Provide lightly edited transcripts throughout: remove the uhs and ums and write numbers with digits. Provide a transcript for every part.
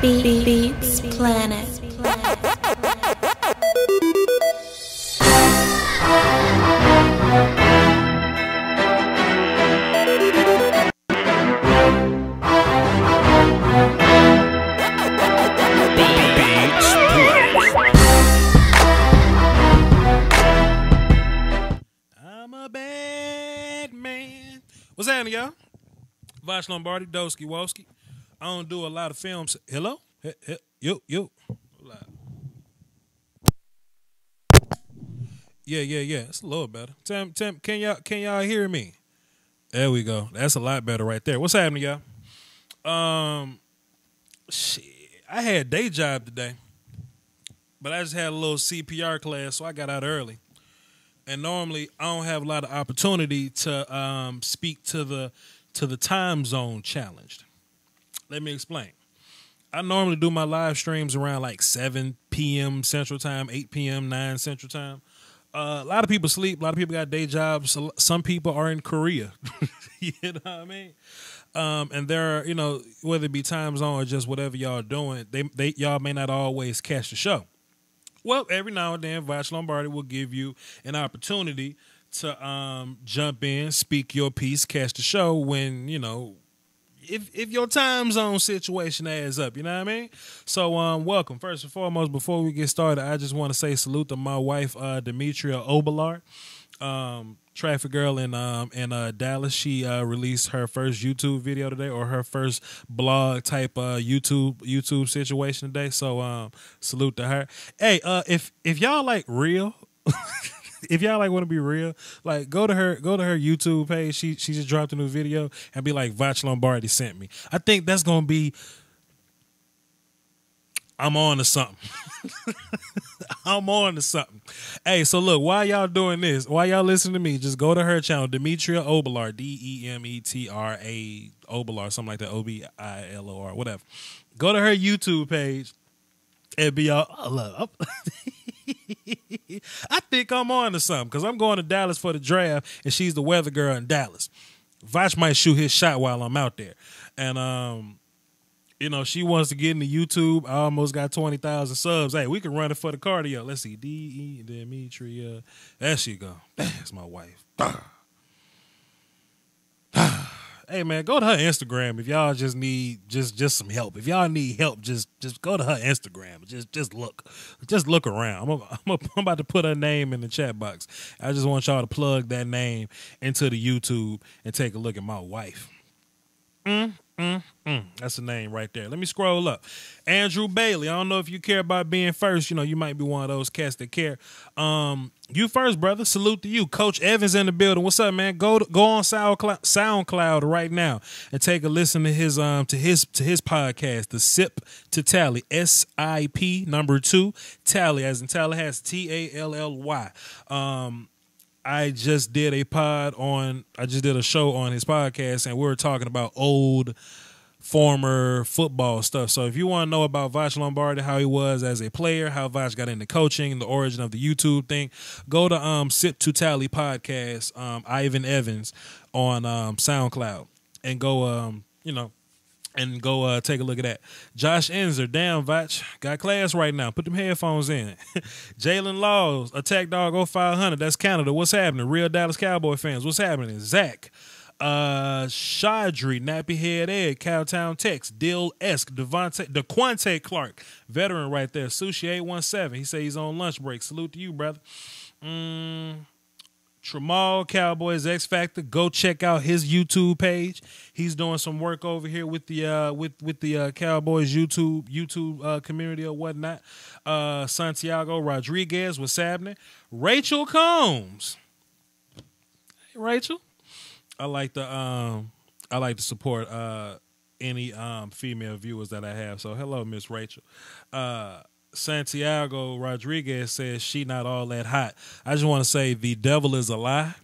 Beats Planet. I'm a bad man. What's happening, y'all? Vosh Lombardi, Doski Woski. I don't do a lot of films. Hello? Yo. Yeah. It's a little better. Tim, can y'all hear me? There we go. That's a lot better right there. What's happening, y'all? Shit. I had a day job today, but I just had a little CPR class, so I got out early. And normally I don't have a lot of opportunity to speak to the time zone challenged. Let me explain. I normally do my live streams around like 7 p.m. Central Time, 8 p.m., 9 Central Time. A lot of people sleep. A lot of people got day jobs. Some people are in Korea. You know what I mean? And there are, whether it be time zone or just whatever y'all doing, y'all may not always catch the show. Well, every now and then, Vosh Lombardi will give you an opportunity to jump in, speak your piece, catch the show when, if your time zone situation adds up, you know what I mean? So, welcome. First and foremost, before we get started, I just want to say salute to my wife, Demetria Obelar, traffic girl in Dallas. She released her first YouTube video today, or her first blog type YouTube situation today. So, salute to her. Hey, if y'all like real. If y'all like want to be real, like go to her YouTube page. She just dropped a new video and be like, Vosh Lombardi sent me. I think that's gonna be. I'm on to something. I'm on to something. Hey, so look, while y'all doing this, while y'all listening to me, just go to her channel, Demetria Obelar, Demetra Obelar, something like that, Obilor, whatever. Go to her YouTube page and be all, I think I'm on to something because I'm going to Dallas for the draft and she's the weather girl in Dallas. Vosh might shoot his shot while I'm out there. And, she wants to get into YouTube. I almost got 20,000 subs. Hey, we can run it for the cardio. Let's see. Demetria. There she go. That's my wife. Hey, man, go to her Instagram if y'all just need just some help. If y'all need help, just go to her Instagram. Just look. Just look around. I'm about to put her name in the chat box. I just want y'all to plug that name into the YouTube and take a look at my wife. That's the name right there. Let me scroll up. Andrew Bailey. I don't know if you care about being first. You might be one of those cats that care. You first, brother. Salute to you. Coach Evans in the building. What's up, man? Go on SoundCloud right now and take a listen to his podcast, The Sip to Tally. SIP number 2 Tally, as in Tallahassee, TALLY. I just did a show on his podcast, and we were talking about old former football stuff. So if you want to know about Vosh Lombardi, how he was as a player, how Vosh got into coaching, the origin of the YouTube thing, go to Sip to Tally podcast, Ivan Evans on SoundCloud, and go take a look at that. Josh Enzer, damn, Vosh, got class right now. Put them headphones in. Jalen Laws, Attack Dog 0500, that's Canada. What's happening? Real Dallas Cowboy fans, what's happening? Zach, Shadri, Nappy Head Ed, Cowtown Tex, Dill-esque, DeQuante Clark, veteran right there. Sushi 817, he said he's on lunch break. Salute to you, brother. Tramal Cowboys X Factor. Go check out his YouTube page. He's doing some work over here with the with the Cowboys YouTube community or whatnot. Santiago Rodriguez, what's happening? Rachel Combs. Hey, Rachel. I like to support any female viewers that I have. So hello, Miss Rachel. Santiago Rodriguez says she not all that hot. I just want to say the devil is a lie.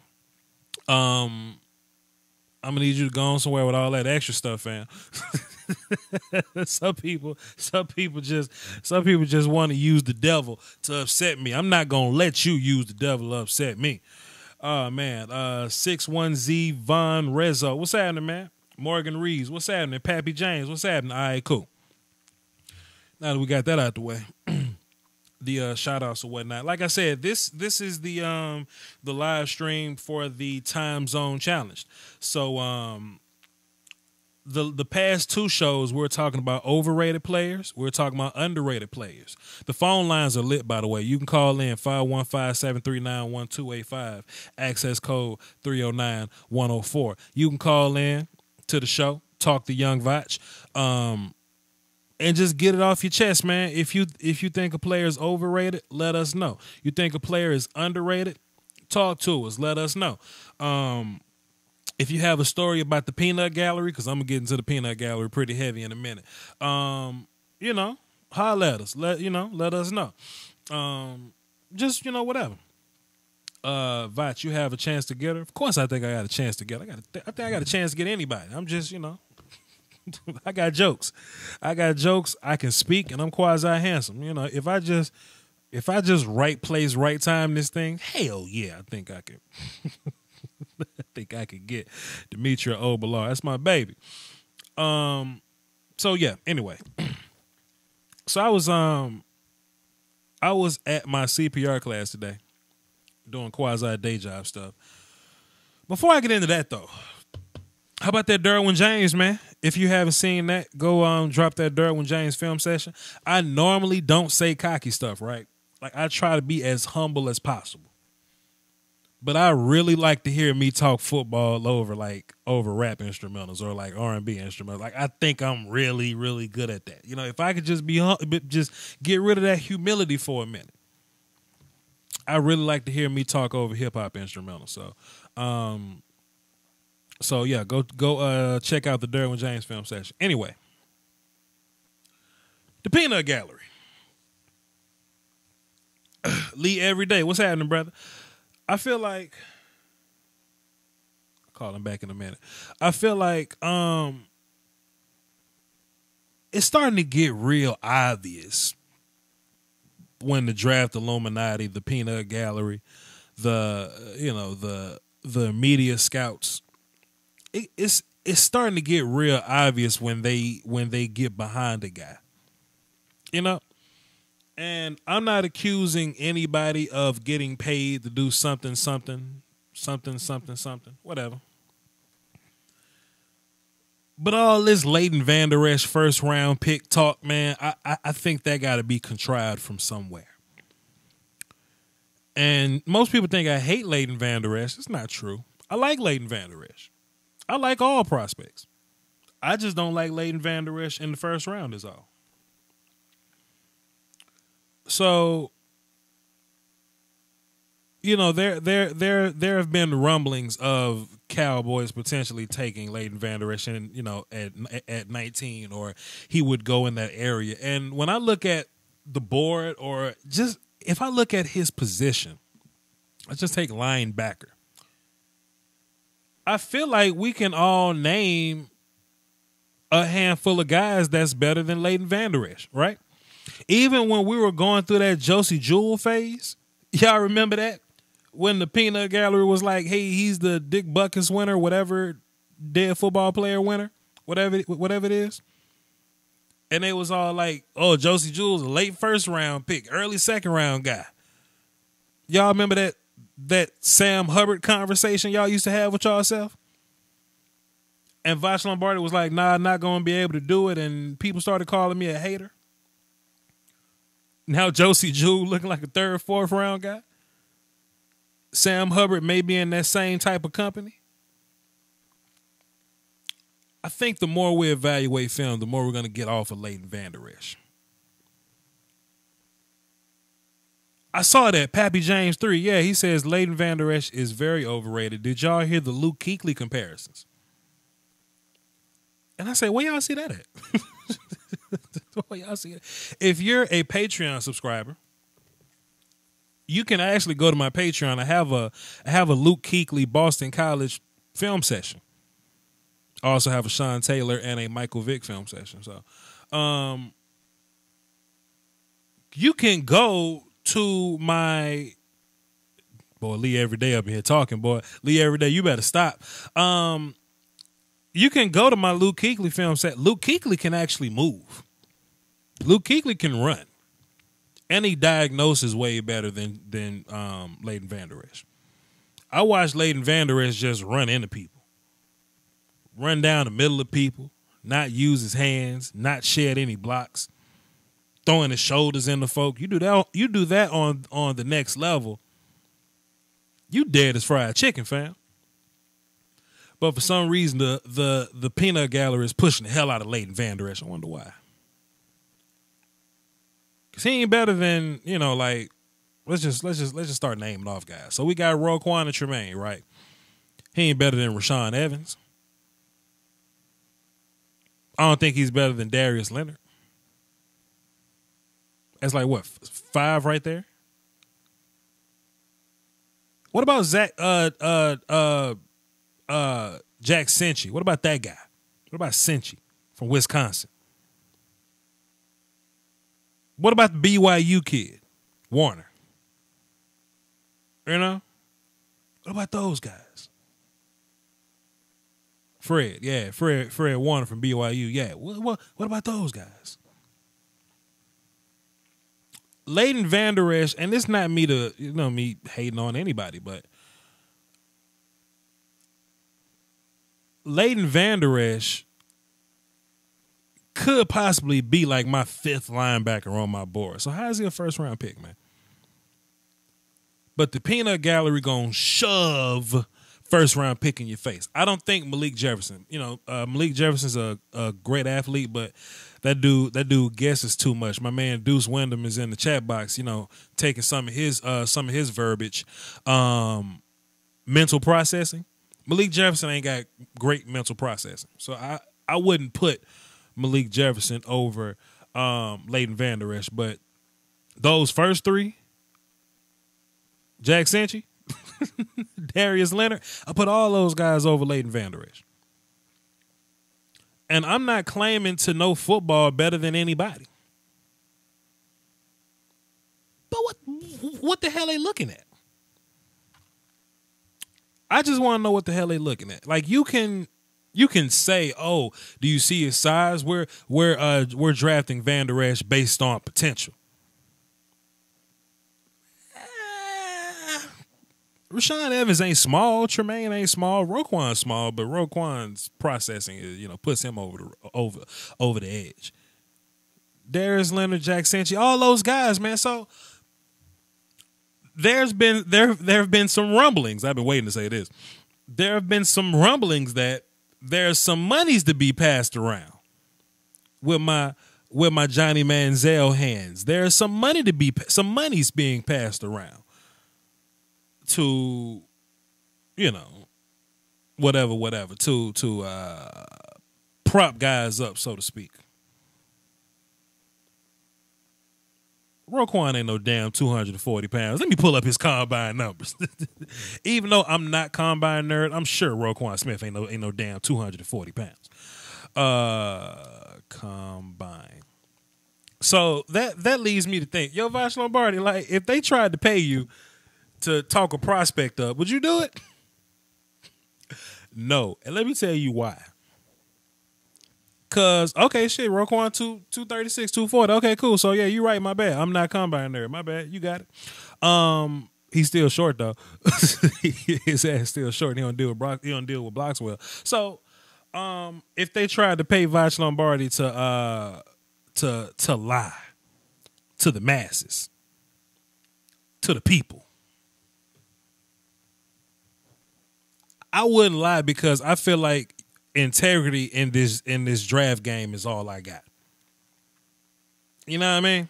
I'm gonna need you to go on somewhere with all that extra stuff, fam. Some people just want to use the devil to upset me. I'm not gonna let you use the devil to upset me. Oh man, 61Z Von Rezo, what's happening, man? Morgan Reeves, what's happening? Pappy James, what's happening? All right, cool. Now that we got that out the way, the shout outs or whatnot. Like I said, this is the live stream for the time zone challenge. So the past two shows we're talking about overrated players, we're talking about underrated players. The phone lines are lit, by the way. You can call in 515-739-1285, access code 309-104. You can call in to the show, talk to Young Vach, and just get it off your chest, man. If you think a player is overrated, let us know. You think a player is underrated, talk to us, let us know. If you have a story about the peanut gallery, because I'm gonna get into the peanut gallery pretty heavy in a minute, holler at us. Let us know. Just whatever. Vach, you have a chance to get her. Of course, I think I got a chance to get her. I think I got a chance to get anybody. I'm just I got jokes. I can speak, and I'm quasi handsome. If I just right place, right time this thing, hell yeah, I think I could. I think I could get Demetria Obelar. That's my baby. So yeah. Anyway, so I was at my CPR class today, doing quasi day job stuff. Before I get into that though, how about that Derwin James, man? If you haven't seen that, go drop that Derwin James film session. I normally don't say cocky stuff, right? Like I try to be as humble as possible. But I really like to hear me talk football over rap instrumentals or like R&B instrumentals. Like I think I'm really, really good at that. If I could just just get rid of that humility for a minute. I really like to hear me talk over hip hop instrumentals. So yeah, go check out the Derwin James film session. Anyway, the Peanut Gallery. Lee Everyday, what's happening, brother? I feel like I'll call him back in a minute. I feel like it's starting to get real obvious when the Draft Illuminati, the Peanut Gallery, the media scouts, it's starting to get real obvious when they get behind a guy. And I'm not accusing anybody of getting paid to do something, whatever. But all this Leighton Vander Esch first round pick talk, man, I think that got to be contrived from somewhere. And most people think I hate Leighton Vander Esch. It's not true. I like Leighton Vander Esch. I like all prospects. I just don't like Leighton Vander Esch in the first round is all. So, there have been rumblings of Cowboys potentially taking Leighton Vander Esch at 19, or he would go in that area. And when I look at the board, or just if I look at his position, let's just take linebacker. I feel like we can all name a handful of guys that's better than Leighton Vander Esch, right? Even when we were going through that Josie Jewell phase, y'all remember that? When the Peanut Gallery was like, hey, he's the Dick Butkus winner, whatever, dead football player winner, whatever it is. And they was all like, oh, Josie Jewell's a late first round pick, early second round guy. Y'all remember that Sam Hubbard conversation y'all used to have with y'allself? And Vach Lombardi was like, nah, I'm not going to be able to do it. And people started calling me a hater. Now Josie Jewell looking like a third, fourth round guy. Sam Hubbard may be in that same type of company. I think the more we evaluate film, the more we're going to get off of Leighton Vander Esch. I saw that Pappy James 3. Yeah, he says Leighton Vander Esch is very overrated. Did y'all hear the Luke Kuechly comparisons? And I say, where y'all see that at? Y'all see it. If you're a Patreon subscriber, you can actually go to my Patreon. I have a Luke Kuechly Boston College film session. I also have a Sean Taylor and a Michael Vick film session. So, you can go to my boy Lee Everyday up here talking. Boy Lee Everyday, you better stop. You can go to my Luke Kuechly film set. Luke Kuechly can actually move. Luke Kuechly can run, and he diagnoses way better than Leighton Vander Esch. I watched Leighton Vander Esch just run into people, run down the middle of people, not use his hands, not shed any blocks, throwing his shoulders into folk. You do that. You do that on the next level. You dead as fried chicken, fam. But for some reason, the peanut gallery is pushing the hell out of Leighton Vander Esch. I wonder why. Cause he ain't better than, like, let's just start naming off guys. So we got Roquan and Tremaine, right? He ain't better than Rashaan Evans. I don't think he's better than Darius Leonard. That's like what, 5 right there? What about Jack Cincy? What about that guy? What about Cincy from Wisconsin? What about the BYU kid, Warner? You know? What about those guys? Fred Warner from BYU. Yeah. What about those guys? Leighton Vander Esch, and it's not me me hating on anybody, but Leighton Vander Esch could possibly be like my 5th linebacker on my board. So how is he a first round pick, man? But the peanut gallery gonna shove first round pick in your face. I don't think Malik Jefferson. Malik Jefferson's a great athlete, but that dude guesses too much. My man Deuce Wyndham is in the chat box, taking some of his verbiage, mental processing. Malik Jefferson ain't got great mental processing, so I wouldn't put Malik Jefferson over Leighton Vander Esch. But those first 3, Jack Cincy, Darius Leonard, I put all those guys over Leighton Vander Esch. And I'm not claiming to know football better than anybody. But what the hell they looking at? I just want to know what the hell they looking at. Like, you can say, oh, do you see his size? We're drafting Vander Esch based on potential. Rashaan Evans ain't small. Tremaine ain't small. Roquan's small, but Roquan's processing is, puts him over the edge. Darius Leonard, Jack Cincy, all those guys, man. So there have been some rumblings. I've been waiting to say this. There have been some rumblings that there's some monies to be passed around with my Johnny Manziel hands. There's some monies being passed around to, whatever, to prop guys up, so to speak. Roquan ain't no damn 240 pounds. Let me pull up his combine numbers. Even though I'm not combine nerd, I'm sure Roquan Smith ain't no damn 240 pounds. Combine. So that leads me to think, yo, Vash Lombardi, like, if they tried to pay you to talk a prospect up, would you do it? No. And let me tell you why. Cause, okay, shit, Roquan 236, 240. Okay, cool. So yeah, you're right, my bad. I'm not combine there. My bad. You got it. He's still short though. His ass still short. He don't deal with blocks well. So if they tried to pay Vash Lombardi to lie to the masses, to the people, I wouldn't lie, because I feel like integrity in this draft game is all I got. You know what I mean?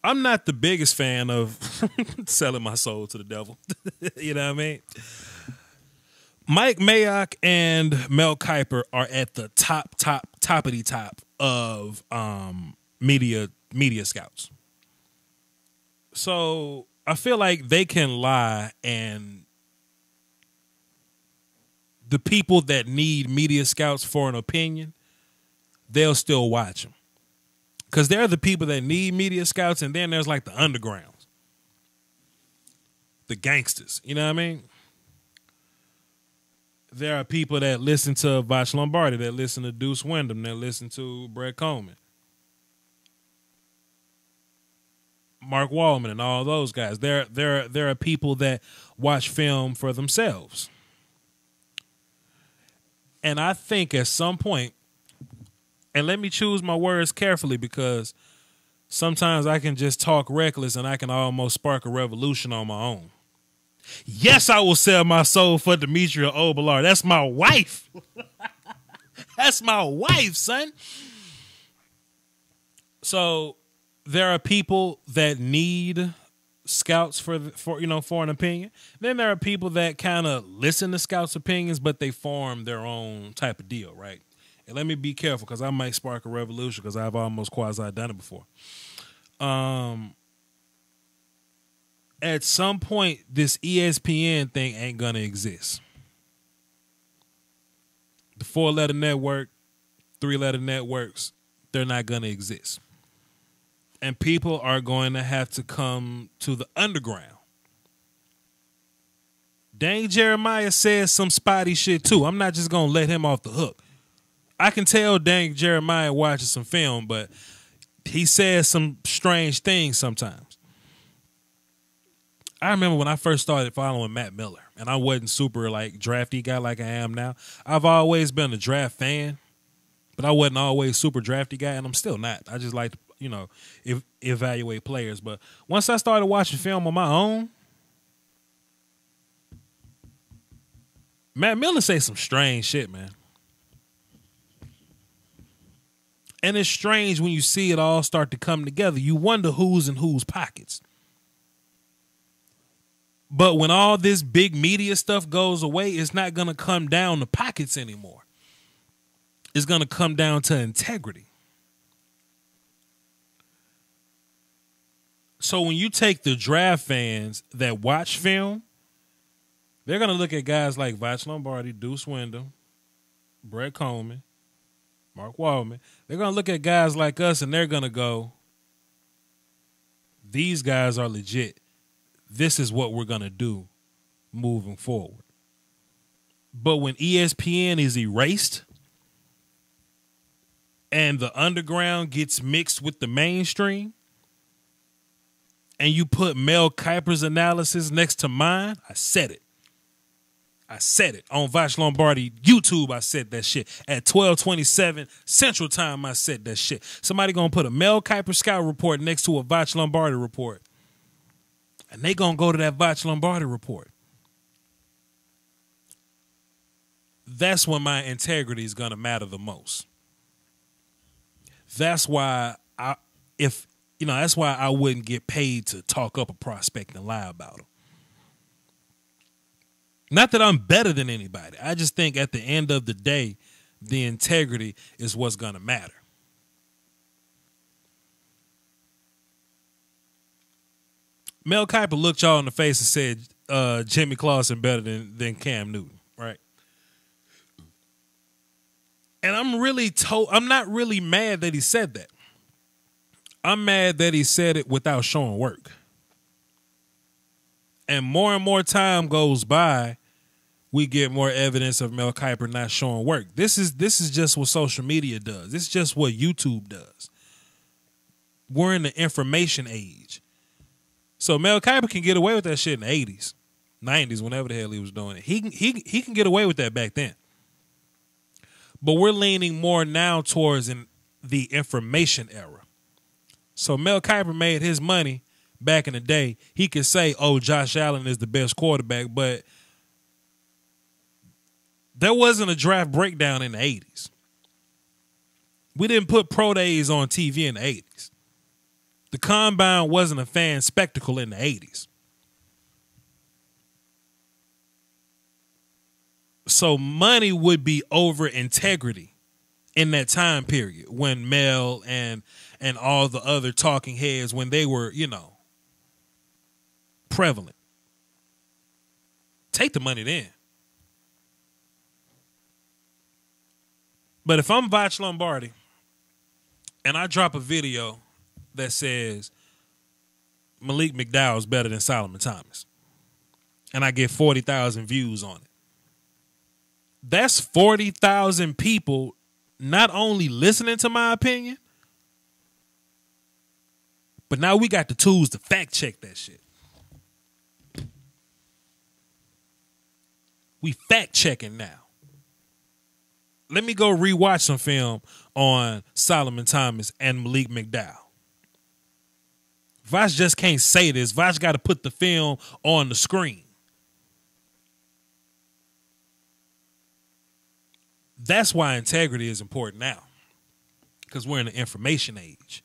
I'm not the biggest fan of selling my soul to the devil. You know what I mean? Mike Mayock and Mel Kiper are at the toppity top of media scouts. So I feel like they can lie, and the people that need media scouts for an opinion, they'll still watch them. Because they're the people that need media scouts, and then there's like the undergrounds, the gangsters. You know what I mean? There are people that listen to Vach Lombardi, that listen to Deuce Wyndham, that listen to Brett Coleman, Mark Wallman, and all those guys. There are people that watch film for themselves. And I think at some point, and let me choose my words carefully because sometimes I can just talk reckless and I can almost spark a revolution on my own. Yes, I will sell my soul for Demetria Obelar. That's my wife. That's my wife, son. So there are people that need scouts for an opinion. Then there are people that kind of listen to scouts' opinions, but they form their own type of deal, right? And let me be careful because I might spark a revolution because I've almost quasi done it before. At some point, this ESPN thing ain't gonna exist. The 4-letter network, 3-letter networks, they're not gonna exist. And people are going to have to come to the underground. Dang Jeremiah says some spotty shit too. I'm not just gonna let him off the hook. I can tell Dang Jeremiah watches some film, but he says some strange things sometimes. I remember when I first started following Matt Miller, and I wasn't super like drafty guy like I am now. I've always been a draft fan, but I wasn't always super drafty guy, and I'm still not. I just like to, evaluate players. But once I started watching film on my own, Matt Miller say some strange shit, man. And it's strange when you see it all start to come together. You wonder who's in whose pockets. But when all this big media stuff goes away, it's not going to come down to pockets anymore. It's going to come down to integrity. So when you take the draft fans that watch film, they're going to look at guys like Vach Lombardi, Deuce Wyndham, Brett Coleman, Mark Wallman. They're going to look at guys like us and they're going to go, these guys are legit. This is what we're going to do moving forward. But when ESPN is erased and the underground gets mixed with the mainstream and you put Mel Kiper's analysis next to mine, I said it. I said it. On Vach Lombardi YouTube, I said that shit. At 12:27 Central Time, I said that shit. Somebody going to put a Mel Kiper scout report next to a Vach Lombardi report. And they going to go to that Vach Lombardi report. That's when my integrity is going to matter the most. That's why that's why I wouldn't get paid to talk up a prospect and lie about him. Not that I'm better than anybody. I just think at the end of the day, the integrity is what's going to matter. Mel Kiper looked y'all in the face and said Jimmy Clausen better than Cam Newton, right? And I'm not really mad that he said that. I'm mad that he said it without showing work. And more time goes by, we get more evidence of Mel Kiper not showing work. This is just what social media does. This is just what YouTube does. We're in the information age. So Mel Kiper can get away with that shit in the 80s, 90s, whenever the hell he was doing it. He can get away with that back then. But we're leaning more now towards the information era. So Mel Kiper made his money back in the day. He could say, oh, Josh Allen is the best quarterback, but there wasn't a draft breakdown in the 80s. We didn't put pro days on TV in the 80s. The combine wasn't a fan spectacle in the 80s. So money would be over integrity in that time period when Mel and all the other talking heads, when they were, prevalent. Take the money then. But if I'm Vach Lombardi and I drop a video that says Malik McDowell is better than Solomon Thomas, and I get 40,000 views on it, That's 40,000 people not only listening to my opinion, but now we got the tools to fact check that shit. We fact checking now. Let me go rewatch some film on Solomon Thomas and Malik McDowell. Vosh just can't say this. Vosh got to put the film on the screen. That's why integrity is important now. Because we're in the information age.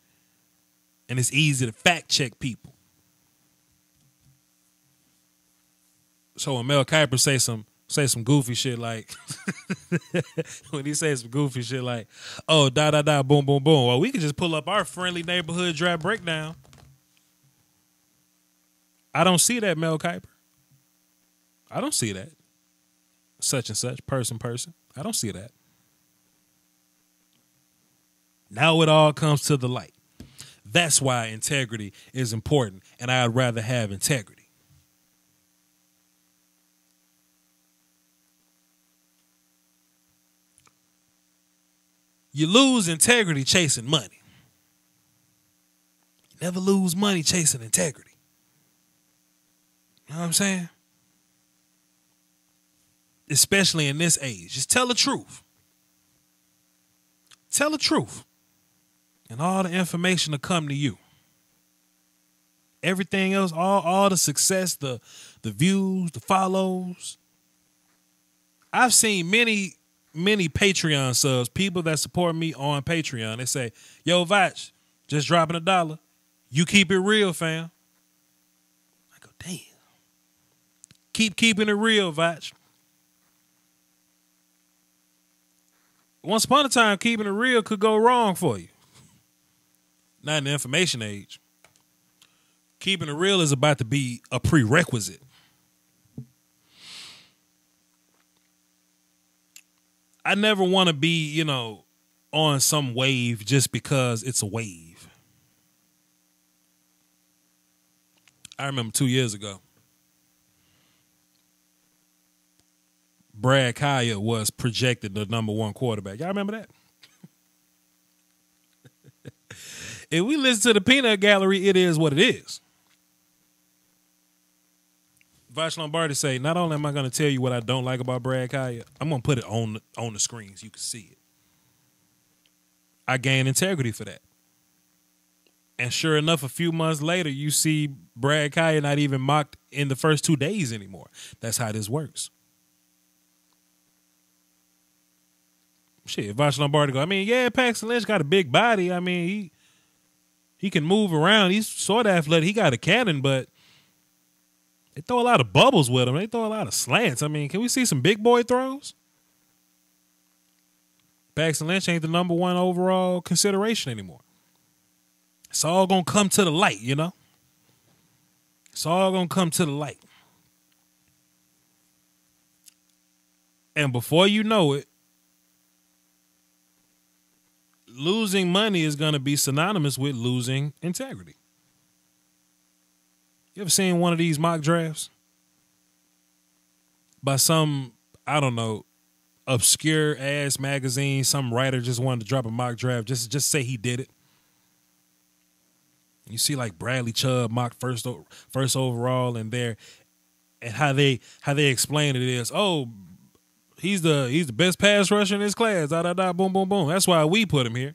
And it's easy to fact check people. So when Mel Kiper say some goofy shit like, when he says some goofy shit like, oh, da da da, boom, boom, boom. Well, we can just pull up our friendly neighborhood draft breakdown. I don't see that, Mel Kiper. I don't see that. Such and such, person. I don't see that. Now it all comes to the light. That's why integrity is important, and I'd rather have integrity. You lose integrity chasing money. You never lose money chasing integrity. You know what I'm saying? Especially in this age. Just tell the truth. Tell the truth. And all the information will come to you. Everything else, all the success, the views, the follows. I've seen many Patreon subs, people that support me on Patreon. They say, yo, Vach, just dropping $1. You keep it real, fam. I go, damn. Keep keeping it real, Vach. Once upon a time, keeping it real could go wrong for you. Not in the information age. Keeping it real is about to be a prerequisite. I never want to be, on some wave just because it's a wave. I remember 2 years ago, Brad Kaya was projected the #1 quarterback. Y'all remember that? If we listen to the peanut gallery, it is what it is. Vash Lombardi say, not only am I going to tell you what I don't like about Brad Kaya, I'm going to put it on the screen so you can see it. I gain integrity for that. And sure enough, a few months later, you see Brad Kaya not even mocked in the first 2 days anymore. That's how this works. Shit, Vash Lombardi go, yeah, Paxton Lynch got a big body. He can move around. He's sort of athletic. He got a cannon, but they throw a lot of bubbles with him. They throw a lot of slants. Can we see some big boy throws? Paxton Lynch ain't the #1 overall consideration anymore. It's all going to come to the light, It's all going to come to the light. And before you know it, losing money is going to be synonymous with losing integrity. You ever seen one of these mock drafts? By some, I don't know, obscure ass magazine, some writer just wanted to drop a mock draft, just say he did it. You see like Bradley Chubb mocked first overall in there, and how they explain it is, oh, he's the best pass rusher in his class, da da da, boom boom boom. That's why we put him here.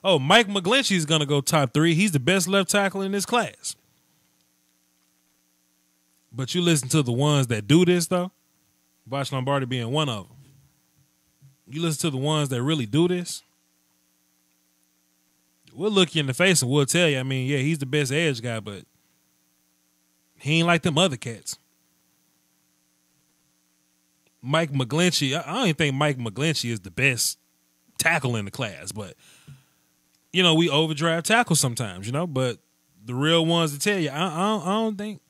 Oh, Mike McGlinchey's gonna go top 3. He's the best left tackle in this class. But you listen to the ones that do this though, Vash Lombardi being one of them. You listen to the ones that really do this, we'll look you in the face and we'll tell you, yeah, he's the best edge guy, but he ain't like them other cats. Mike McGlinchey, I don't even think Mike McGlinchey is the best tackle in the class, but, we overdraft tackle sometimes, but the real ones to tell you, I don't think,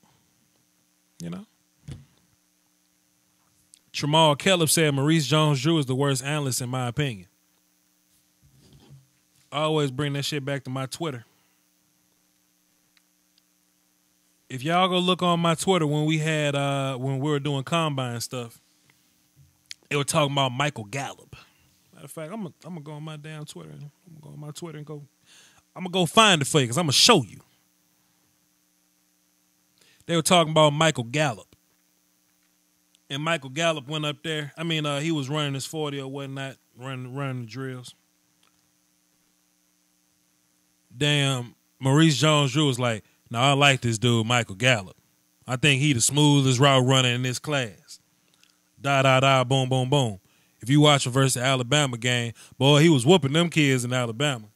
Tramal Kellogg said Maurice Jones-Drew is the worst analyst in my opinion. I always bring that shit back to my Twitter. If y'all go look on my Twitter when we were doing combine stuff, They were talking about Michael Gallup. Matter of fact, I'm gonna go on my damn Twitter. I'm gonna go on my Twitter and go. I'm gonna go find it for you because I'm gonna show you. They were talking about Michael Gallup, and Michael Gallup went up there. I mean, he was running his 40 or whatnot, running the drills. Damn, Maurice Jones-Drew was like, "No, I like this dude, Michael Gallup. I think he the smoothest route runner in this class." Boom, boom, boom. If you watch a versus Alabama game, boy, he was whooping them kids in Alabama.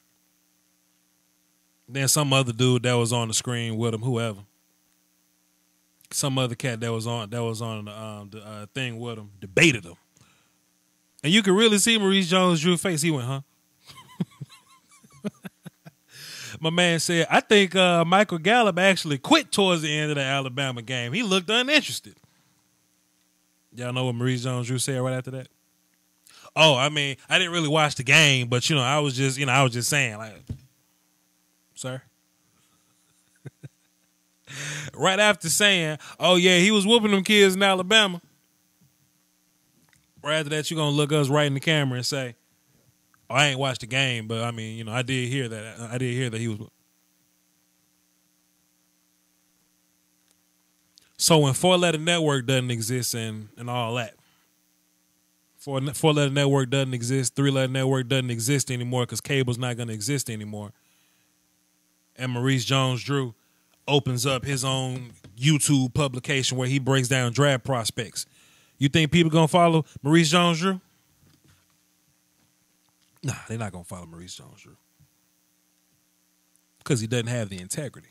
Then some other dude that was on the screen with him, whoever, some other cat that was on the thing with him, debated him, and you could really see Maurice Jones-Drew's face. He went, "Huh?" My man said, "I think Michael Gallup actually quit towards the end of the Alabama game. He looked uninterested." Y'all know what Maurice Jones-Drew said right after that? Oh, I mean, I didn't really watch the game, but I was just saying, like, sir. Right after saying, "Oh yeah, he was whooping them kids in Alabama." Right after that, you're gonna look us right in the camera and say, "Oh, I ain't watched the game, but I mean, I did hear that. I did hear that he was." So when 4-letter network doesn't exist and all that, 4-letter network doesn't exist, 3-letter network doesn't exist anymore because cable's not going to exist anymore, and Maurice Jones-Drew opens up his own YouTube publication where he breaks down draft prospects, you think people going to follow Maurice Jones-Drew? Nah, they're not going to follow Maurice Jones-Drew because he doesn't have the integrity.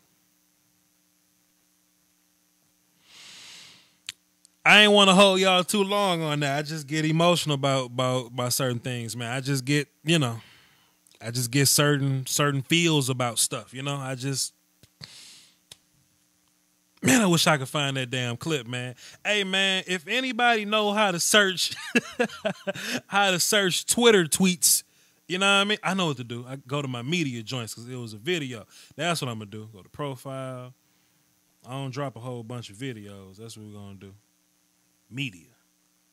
I ain't want to hold y'all too long on that. I just get emotional about certain things, man. I just get, certain feels about stuff, Man, I wish I could find that damn clip, man. Hey, man, if anybody know how to search Twitter tweets, you know what I mean? I know what to do. I go to my media joints because it was a video. That's what I'm going to do. Go to profile. I don't drop a whole bunch of videos. That's what we're going to do. Media.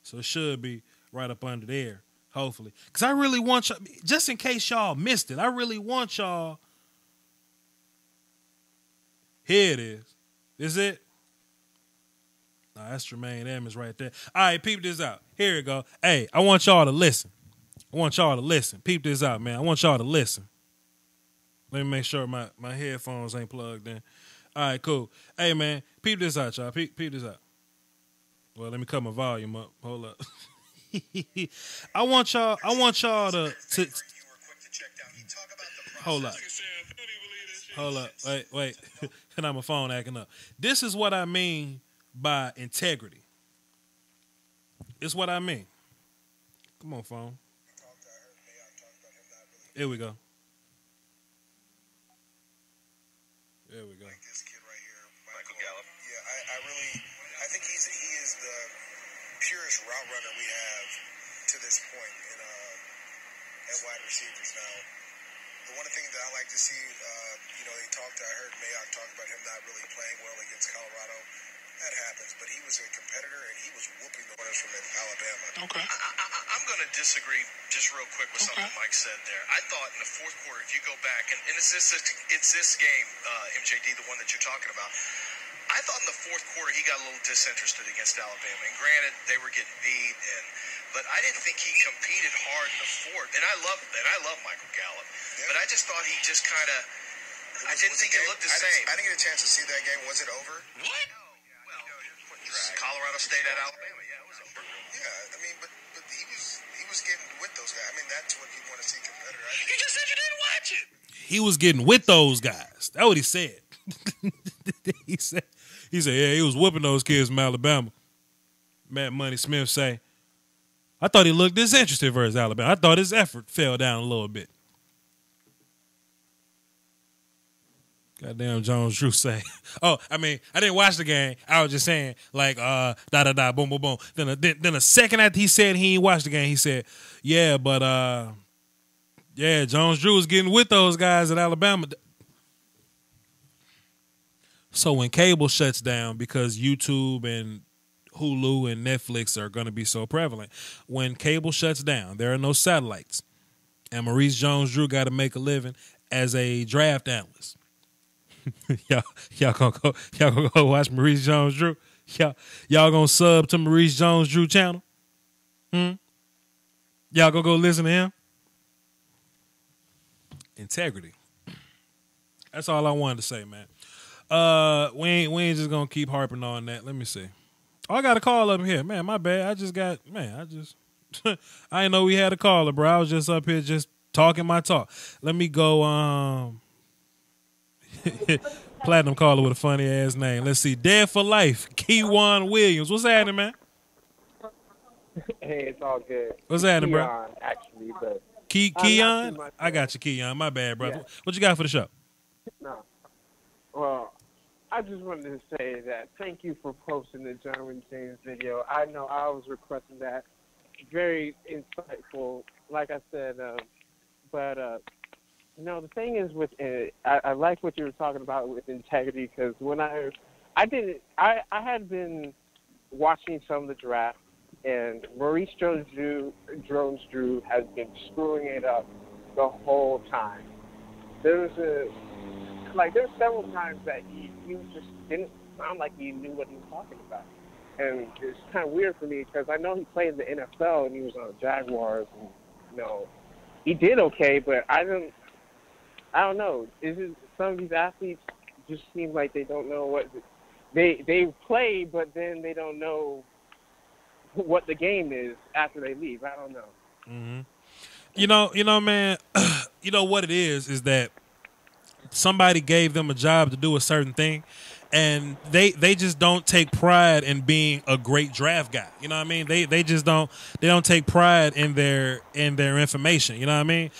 So it should be right up under there, hopefully. Because I really want y'all, just in case y'all missed it, I really want y'all. Here it is. Is it? Nah, that's Tremaine Edmonds right there. All right, peep this out. Here we go. Hey, I want y'all to listen. Peep this out, man. I want y'all to listen. Let me make sure my headphones ain't plugged in. All right, cool. Hey, man, peep this out, y'all. Peep this out. Well, let me cut my volume up. Hold up. I want y'all to hold up. Hold up. Wait. And I'm a phone acting up. This is what I mean by integrity. It's what I mean. Come on, phone. Here we go. There we go. Like this kid right here, Michael Gallup. Yeah, I think he is the purest route runner we have to this point at wide receivers now. The one thing that I like to see, I heard Mayock talk about him not really playing well against Colorado. That happens, but he was a competitor and he was whooping the runners from Alabama. Okay. I'm going to disagree just real quick with something Mike said there. I thought in the fourth quarter, if you go back, and it's this game, MJD, the one that you're talking about, I thought in the fourth quarter he got a little disinterested against Alabama. And granted, they were getting beat, but I didn't think he competed hard in the fourth. And I love Michael Gallup, but I just thought he just kind of. I didn't think it looked the same. I didn't get a chance to see that game. Was it over? What? Colorado State at Alabama. Yeah, it was over. Yeah, I mean, but he was getting with those guys. I mean, that's what you want to see competitor. You just said you didn't watch it. He was getting with those guys. That's what he said. he said, yeah, he was whooping those kids from Alabama. Matt Money Smith say, I thought he looked disinterested versus Alabama. I thought his effort fell down a little bit. Goddamn Jones-Drew say, oh, I mean, I didn't watch the game. I was just saying, like, boom, boom, boom. Then a second after he said he ain't watched the game, he said, yeah, but, Jones-Drew was getting with those guys at Alabama. So when cable shuts down because YouTube and Hulu and Netflix are going to be so prevalent. When cable shuts down, there are no satellites, and Maurice Jones-Drew got to make a living as a draft analyst. y'all gonna go watch Maurice Jones-Drew? Y'all gonna sub to Maurice Jones-Drew channel? Y'all gonna go listen to him? Integrity. That's all I wanted to say, man. We ain't just gonna keep harping on that. Let me see. Oh, I got a call up here, man. My bad. I didn't know we had a caller, bro. I was just up here just talking my talk. Let me go. Platinum caller with a funny ass name. Let's see. Dead for Life. Keywan Williams. What's happening, man? Hey, it's all good. What's happening, bro? Keon, actually, but Keon? I got you, Keon. My bad, brother. Yeah. What you got for the show? no. Well, I just wanted to say that thank you for posting the German James video. I know I was requesting that. Very insightful, like I said. But the thing is with I like what you were talking about with integrity, because when I had been watching some of the draft, and Maurice Jones-Drew has been screwing it up the whole time. There's several times that he just didn't sound like he knew what he was talking about. And it's kind of weird for me because I know he played in the NFL and he was on the Jaguars, and he did okay, but I don't know. Some of these athletes just seem like they don't know what they play, but then they don't know what the game is after they leave. I don't know. Mm-hmm. Man. You know what it is that somebody gave them a job to do a certain thing, and they just don't take pride in being a great draft guy. You know what I mean? They just don't take pride in their information. You know what I mean?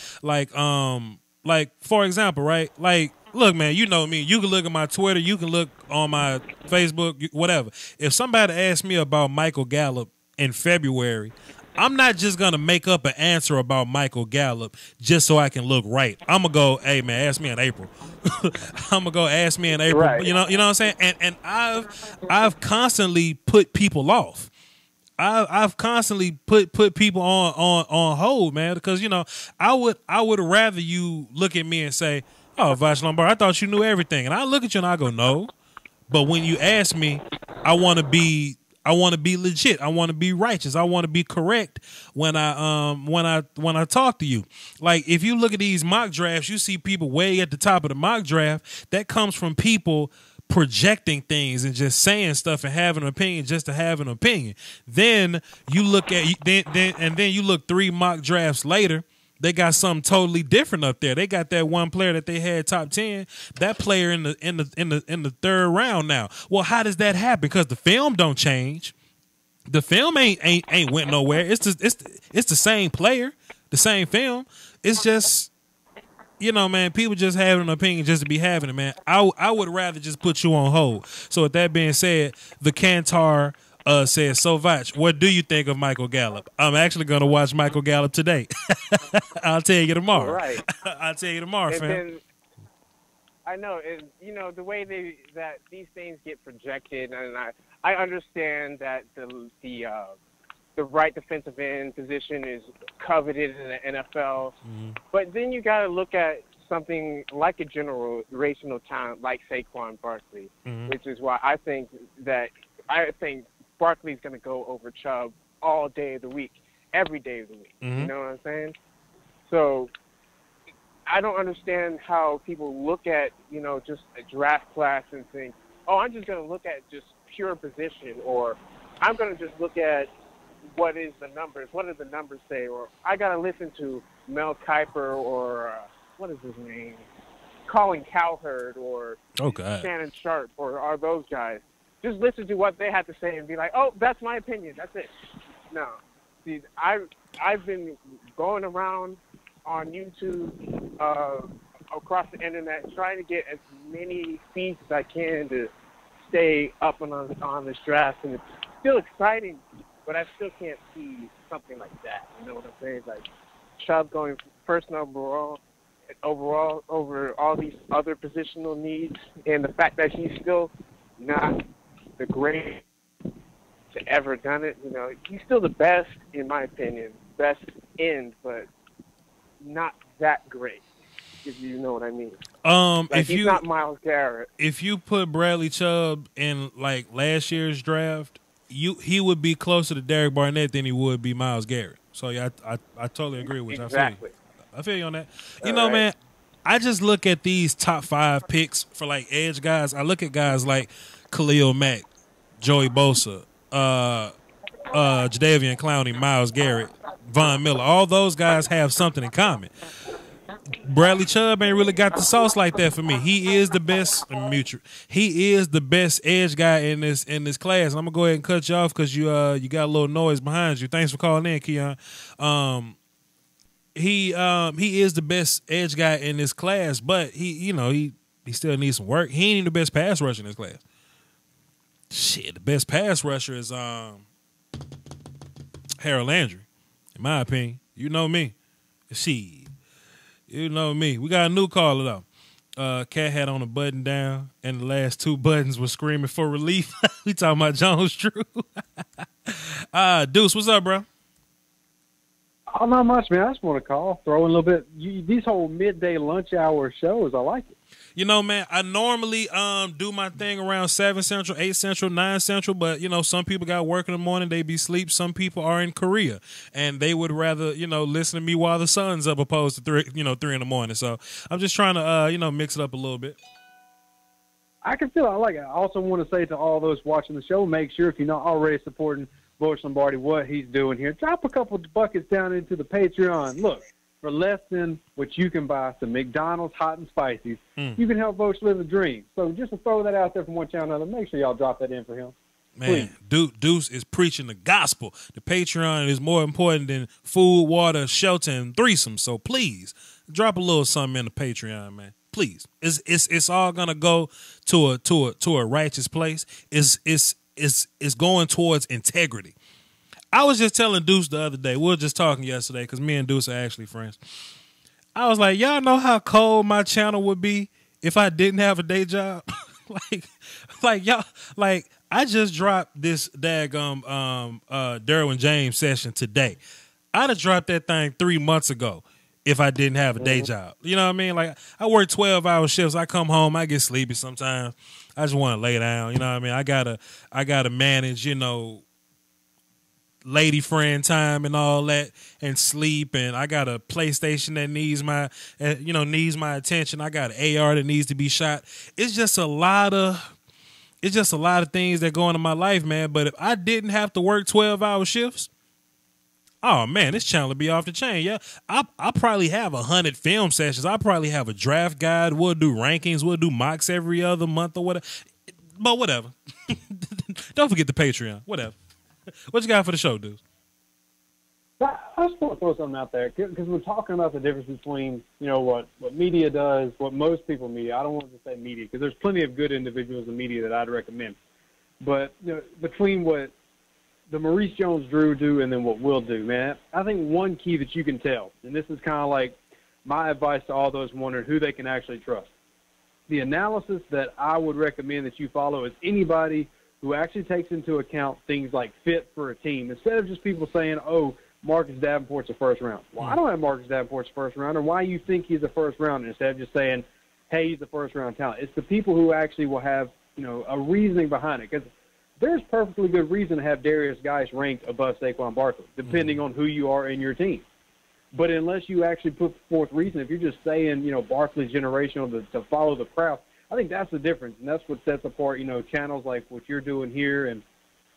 Like for example, right? Like, look, man, you know me. You can look at my Twitter. You can look on my Facebook, whatever. If somebody asks me about Michael Gallup in February, I'm not just going to make up an answer about Michael Gallup just so I can look right. I'm going to go, hey, man, ask me in April. I'm going to go ask me in April. Right. You know what I'm saying? And I've constantly put people off. I've constantly put people on hold, man, because I would rather you look at me and say, "Oh, Vash Lombard, I thought you knew everything," and I look at you and I go, "No," but when you ask me, I want to be legit. I want to be righteous. I want to be correct when I talk to you. Like, if you look at these mock drafts, you see people way at the top of the mock draft. That comes from people projecting things and just saying stuff and having an opinion just to have an opinion. Then you look at then you look 3 mock drafts later, they got something totally different up there. They got that one player that they had top 10, that player in the third round now. Well, how does that happen? Because the film don't change. The film ain't went nowhere. It's the same player, the same film. It's just, man, people just having an opinion just to be having it, man. I would rather just put you on hold. So with that being said, the Kantar says, so Vach, what do you think of Michael Gallup? I'm actually going to watch Michael Gallup today. I'll tell you tomorrow. Right. I'll tell you tomorrow, and fam. then, I know, and the way that these things get projected, and I understand that the right defensive end position is coveted in the NFL, but then you got to look at something like a generational talent like Saquon Barkley, which is why I think Barkley's going to go over Chubb all day of the week, every day of the week. You know what I'm saying? So I don't understand how people look at, just a draft class and think, oh, I'm just going to look at just pure position, or I'm going to just look at what is the numbers, what do the numbers say, or I got to listen to Mel Kiper or what is his name, Colin Cowherd or Shannon Sharp or are those guys. Just listen to what they have to say and be like, oh, that's my opinion. That's it. No. See, I've been going around on YouTube, across the internet, trying to get as many feeds as I can to stay up on this draft. And it's still exciting, but I still can't see something like that. You know what I'm saying? Like Chubb going first overall over all these other positional needs, and the fact that he's still not the great to ever done it. You know, he's still the best in my opinion, best end, but not that great. If you know what I mean. If he's not Myles Garrett. If you put Bradley Chubb in like last year's draft, he would be closer to Derek Barnett than he would be Myles Garrett. So yeah, I totally agree with you. Exactly. I feel you on that. You know, man, I just look at these top 5 picks for like edge guys. I look at guys like Khalil Mack, Joey Bosa, Jadeveon Clowney, Myles Garrett, Von Miller. All those guys have something in common. Bradley Chubb ain't really got the sauce like that for me. He is the best He is the best edge guy in this class. I'm gonna go ahead and cut you off because you got a little noise behind you. Thanks for calling in, Keon. He is the best edge guy in this class, but he still needs some work. He ain't even the best pass rusher in this class. Shit, the best pass rusher is Harold Landry, in my opinion. You know me. Shit. You know me. We got a new caller though. Cat had on a button down, and the last 2 buttons were screaming for relief. We talking about Jones Drew. Deuce, what's up, bro? Oh, not much, man. I just want to call, throw in a little bit. These whole midday lunch hour shows, I like it. You know, man, I normally do my thing around 7 Central, 8 Central, 9 Central, but, some people got work in the morning, they be asleep. Some people are in Korea, and they would rather, listen to me while the sun's up opposed to 3 in the morning. So I'm just trying to, mix it up a little bit. I can feel it. I like it. I also want to say to all those watching the show, make sure if you're not already supporting Bush Lombardi, what he's doing here, drop a couple of buckets down into the Patreon. Look. For less than what you can buy some McDonald's hot and spicy, you can help folks live a dream. So just to throw that out there from one channel to another, make sure y'all drop that in for him. Man, Deuce is preaching the gospel. The Patreon is more important than food, water, shelter, and threesome. So please drop a little something in the Patreon, man. Please, it's all gonna go to a righteous place. It's going towards integrity. I was just telling Deuce the other day. We were just talking yesterday because me and Deuce are actually friends. I was like, y'all know how cold my channel would be if I didn't have a day job? I just dropped this daggum Derwin James session today. I'd have dropped that thing 3 months ago if I didn't have a day job. You know what I mean? Like, I work 12-hour shifts. I come home, I get sleepy sometimes. I just want to lay down. You know what I mean? I gotta manage, lady friend time and all that, and sleep, and I got a PlayStation that needs my attention. I got an AR that needs to be shot. It's just a lot of things that go into my life, man. But if I didn't have to work 12-hour shifts, oh man, this channel would be off the chain. Yeah, I probably have 100 film sessions. I probably have a draft guide. We'll do rankings. We'll do mocks every other month or whatever. But whatever. Don't forget the Patreon. Whatever. What you got for the show, dudes? I just want to throw something out there because we're talking about the difference between, what media does, what most people media. I don't want to say media because there's plenty of good individuals in media that I'd recommend. But, between what the Maurice Jones-Drew do and then what we'll do, man, I think one key that you can tell, and this is kind of like my advice to all those wondering who they can actually trust. The analysis that I would recommend that you follow is anybody who actually takes into account things like fit for a team, instead of just people saying, oh, Marcus Davenport's a first round. Well, I don't have Marcus Davenport's first rounder. Why you think he's a first rounder instead of just saying, hey, he's a first round talent? It's the people who actually will have, a reasoning behind it. Because there's perfectly good reason to have Darius Geis ranked above Saquon Barkley, depending on who you are in your team. But unless you actually put forth reason, if you're just saying, Barkley's generational to follow the crowd, I think that's the difference, and that's what sets apart, channels like what you're doing here and,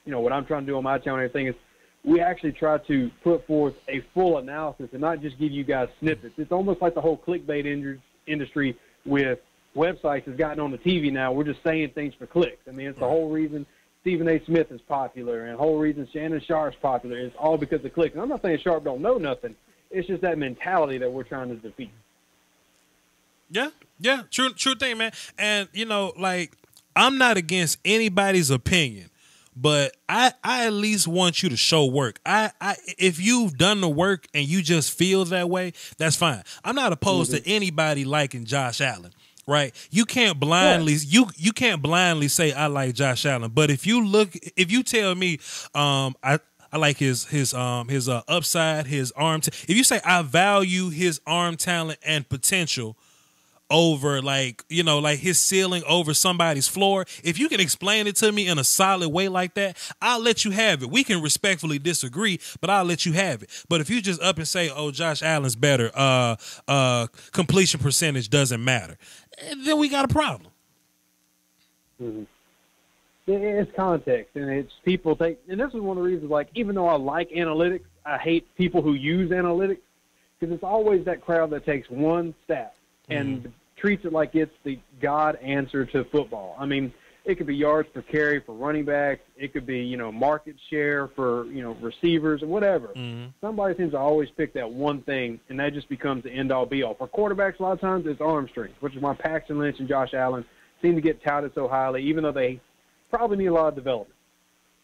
what I'm trying to do on my channel and everything is we actually try to put forth a full analysis and not just give you guys snippets. It's almost like the whole clickbait industry with websites has gotten on the TV now. We're just saying things for clicks. I mean, it's the whole reason Stephen A. Smith is popular and the whole reason Shannon Sharp's popular is all because of clicks. And I'm not saying Sharp don't know nothing. It's just that mentality that we're trying to defeat. Yeah, true thing, man. And, I'm not against anybody's opinion, but I at least want you to show work. If you've done the work and you just feel that way, that's fine. I'm not opposed to anybody liking Josh Allen right? You can't blindly you can't blindly say I like Josh Allen. But if you tell me I like his upside, his arm. If you say I value his arm talent and potential over like his ceiling over somebody's floor, if you can explain it to me in a solid way like that, I'll let you have it. We can respectfully disagree, but I'll let you have it. But if you just up and say, oh, Josh Allen's better, completion percentage doesn't matter, then we got a problem. Mm-hmm. It's context, and it's people take, and this is one of the reasons, like, even though I like analytics, I hate people who use analytics, because it's always that crowd that takes one stat and treats it like it's the God answer to football. I mean, it could be yards per carry for running backs. It could be, market share for, receivers or whatever. Mm-hmm. Somebody seems to always pick that one thing, and that just becomes the end-all, be-all. For quarterbacks, a lot of times, it's arm strength, which is why Paxton Lynch and Josh Allen seem to get touted so highly, even though they probably need a lot of development.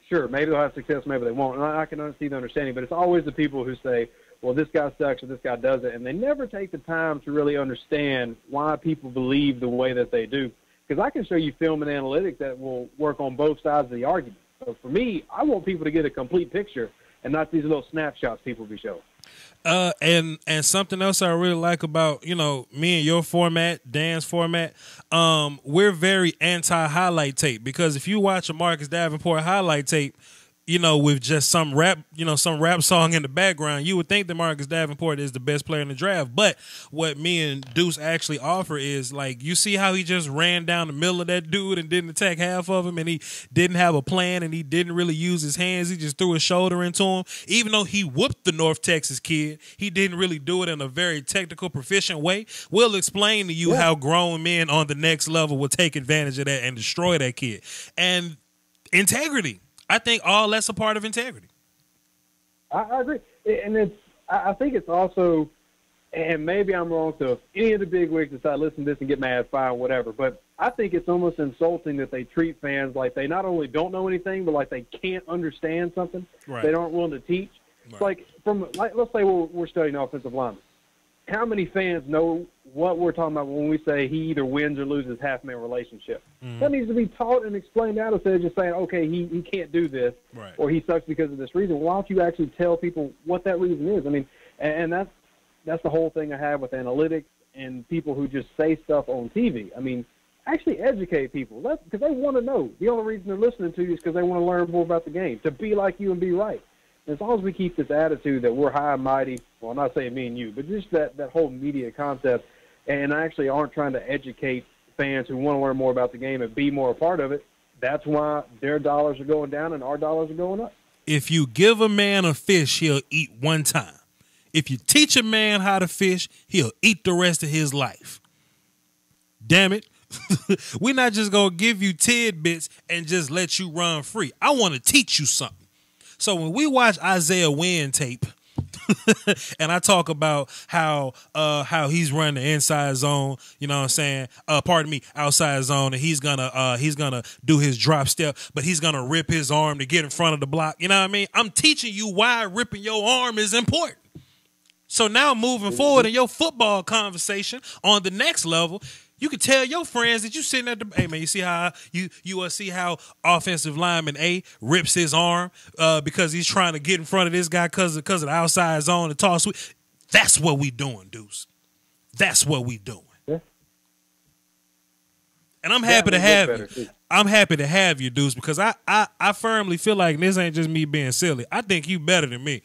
Sure, maybe they'll have success, maybe they won't. And I can see the understanding, but it's always the people who say, well, this guy sucks or this guy doesn't, and they never take the time to really understand why people believe the way that they do. Because I can show you film and analytics that will work on both sides of the argument. So for me, I want people to get a complete picture and not these little snapshots people be showing. And something else I really like about, me and your format, Dan's format, we're very anti-highlight tape, because if you watch a Marcus Davenport highlight tape, with just some rap song in the background, you would think that Marcus Davenport is the best player in the draft. But what me and Deuce actually offer is, like, you see how he just ran down the middle of that dude and didn't attack half of him, and he didn't have a plan, and he didn't really use his hands. He just threw his shoulder into him. Even though he whooped the North Texas kid, he didn't really do it in a very technical, proficient way. We'll explain to you how grown men on the next level will take advantage of that and destroy that kid. And integrity. I think all that's a part of integrity. I agree. And I think it's also, and maybe I'm wrong, so if any of the big wigs decide to listen to this and get mad, fine, whatever. But I think it's almost insulting that they treat fans like they not only don't know anything, but like they can't understand something. Right. They aren't willing to teach. Right. Let's say we're studying offensive linemen. How many fans know what we're talking about when we say he either wins or loses half-man relationship? Mm-hmm. That needs to be taught and explained out instead of just saying, okay, he can't do this, or he sucks because of this reason. Why don't you actually tell people what that reason is? I mean, and that's the whole thing I have with analytics and people who just say stuff on TV. I mean, actually educate people, because they want to know. The only reason they're listening to you is because they want to learn more about the game, to be like you and be right. As long as we keep this attitude that we're high and mighty, well, I'm not saying me and you, but just that whole media concept, and actually aren't trying to educate fans who want to learn more about the game and be more a part of it, that's why their dollars are going down and our dollars are going up. If you give a man a fish, he'll eat one time. If you teach a man how to fish, he'll eat the rest of his life. Damn it. We're not just going to give you tidbits and just let you run free. I want to teach you something. So when we watch Isaiah Wynn tape, and I talk about how he's running the inside zone, you know what I'm saying? Outside zone, and he's gonna do his drop step, but he's gonna rip his arm to get in front of the block. You know what I mean? I'm teaching you why ripping your arm is important. So now moving forward in your football conversation on the next level, you can tell your friends that you sitting at the, hey man, you see how you see how offensive lineman A rips his arm because he's trying to get in front of this guy because of the outside zone and toss. That's what we doing, Deuce. That's what we doing. Yeah. And I'm happy to have you. I'm happy to have you, Deuce, because I firmly feel like this ain't just me being silly. I think you better than me.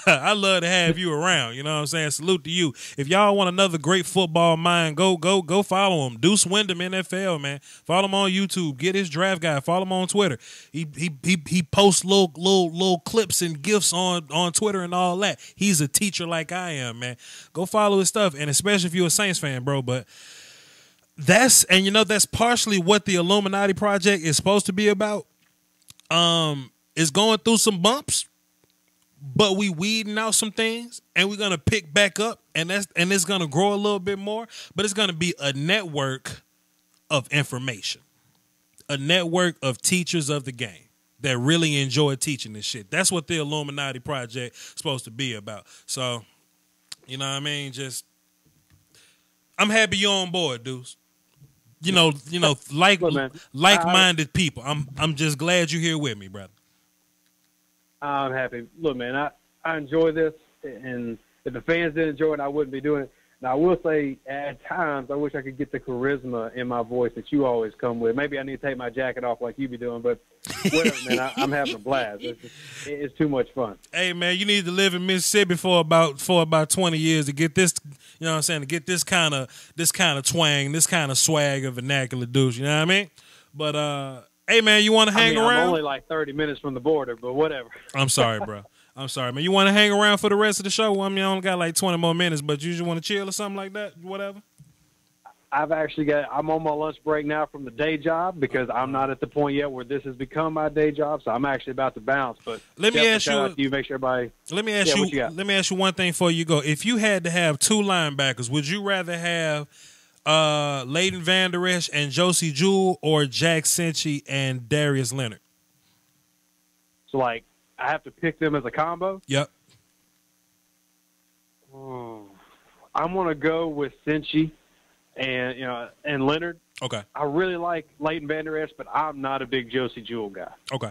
I love to have you around. You know what I'm saying? Salute to you. If y'all want another great football mind, go follow him. Deuce Wyndham NFL, man. Follow him on YouTube. Get his draft guide. Follow him on Twitter. He posts little clips and gifs on Twitter and all that. He's a teacher like I am, man. Go follow his stuff, and especially if you're a Saints fan, bro. But that's partially what the Illuminati Project is supposed to be about. It's going through some bumps, but we weeding out some things, and we're gonna pick back up, and it's gonna grow a little bit more. But it's gonna be a network of information, a network of teachers of the game that really enjoy teaching this shit. That's what the Illuminati Project is supposed to be about. So, you know what I mean? I'm happy you're on board, Deuce. Look, man, like-minded people. I'm just glad you're here with me, brother. I'm happy. Look, man, I enjoy this, and if the fans didn't enjoy it, I wouldn't be doing it. Now, I will say, at times, I wish I could get the charisma in my voice that you always come with. Maybe I need to take my jacket off like you be doing, but whatever, man. I'm having a blast. It's too much fun. Hey, man, you need to live in Mississippi for about 20 years to get this. You know what I'm saying? To get this kind of twang, this kind of swag of vernacular douche. You know what I mean? But hey, man, you want to hang around? I'm only like 30 minutes from the border, but whatever. I'm sorry, bro. I'm sorry, man. You want to hang around for the rest of the show? I mean, I only got like 20 more minutes, but you just want to chill or something like that? Whatever. I'm on my lunch break now from the day job because I'm not at the point yet where this has become my day job, so I'm actually about to bounce. But let me ask you, make sure everybody. Let me ask you one thing before you go. If you had to have two linebackers, would you rather have Leighton Vander Esch and Josie Jewell or Jack Cincy and Darius Leonard? So, like, I have to pick them as a combo? Yep. I'm going to go with Cincy and Leonard. Okay. I really like Leighton Vander Esch, but I'm not a big Josie Jewell guy. Okay.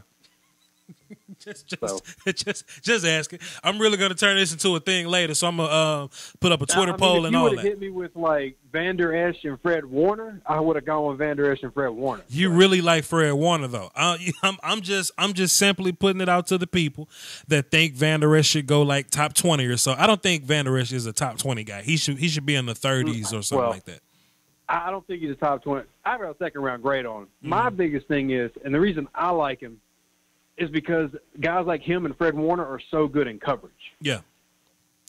just asking. I'm really going to turn this into a thing later, so I'm going to put up a Twitter poll and all that. If you would have hit me with, like, Vander Esch and Fred Warner, I would have gone with Vander Esch and Fred Warner. You really like Fred Warner, though. I'm just simply putting it out to the people that think Vander Esch should go, like, top 20 or so. I don't think Vander Esch is a top 20 guy. He should be in the 30s or something like that. I don't think he's a top 20. I got a second-round grade on him. My biggest thing is, and the reason I like him, is because guys like him and Fred Warner are so good in coverage. Yeah.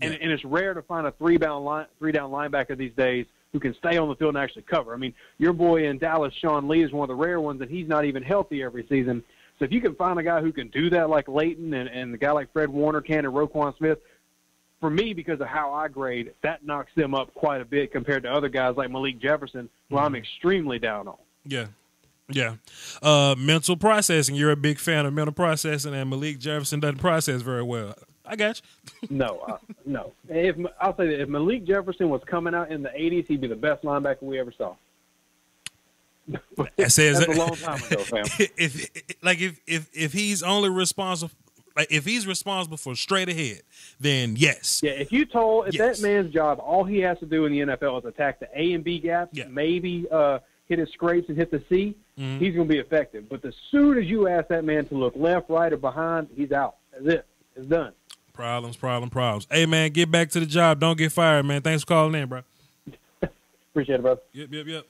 And it's rare to find a three-down linebacker these days who can stay on the field and actually cover. I mean, your boy in Dallas, Sean Lee, is one of the rare ones, and he's not even healthy every season. So if you can find a guy who can do that like Leighton and the guy like Fred Warner can and Roquan Smith, for me, because of how I grade, that knocks them up quite a bit compared to other guys like Malik Jefferson, who I'm extremely down on. Yeah. Yeah. Mental processing. You're a big fan of mental processing, and Malik Jefferson doesn't process very well. I got you. No. I'll say that if Malik Jefferson was coming out in the 80s, he'd be the best linebacker we ever saw. That's a long time ago, fam. If he's only responsible, like if he's responsible for straight ahead, then yes. Yeah, if that man's job, all he has to do in the NFL is attack the A and B gaps, maybe hit his scrapes and hit the C, he's going to be effective. But as soon as you ask that man to look left, right, or behind, he's out. That's it. It's done. Problems. Hey, man, get back to the job. Don't get fired, man. Thanks for calling in, bro. Appreciate it, brother. Yep.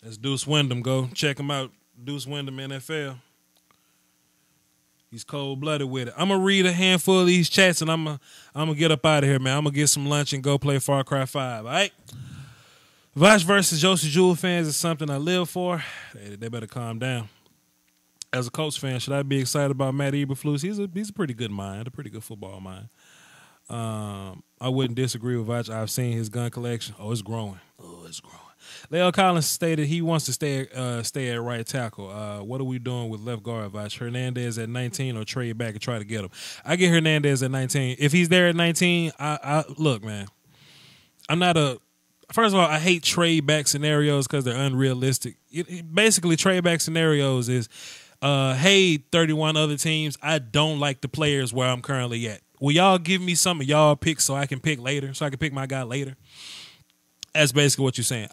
That's Deuce Wyndham. Go check him out. Deuce Wyndham, NFL. He's cold-blooded with it. I'm going to read a handful of these chats, and I'm going to get up out of here, man. I'm going to get some lunch and go play Far Cry 5, all right? Vash versus Josie Jewell fans is something I live for. They better calm down. As a Colts fan, should I be excited about Matt Eberflus? He's a pretty good mind, a pretty good football mind. I wouldn't disagree with Vash. I've seen his gun collection. Oh, it's growing. Leo Collins stated he wants to stay at right tackle. What are we doing with left guard, Vash? Hernandez at 19 or trade back and try to get him? I get Hernandez at 19. If he's there at 19, I look, man, I'm not a – first of all, I hate trade back scenarios because they're unrealistic. Basically, trade back scenarios is, hey, 31 other teams, I don't like the players where I'm currently at. Will y'all give me some of y'all picks so I can pick later, so I can pick my guy later? That's basically what you're saying.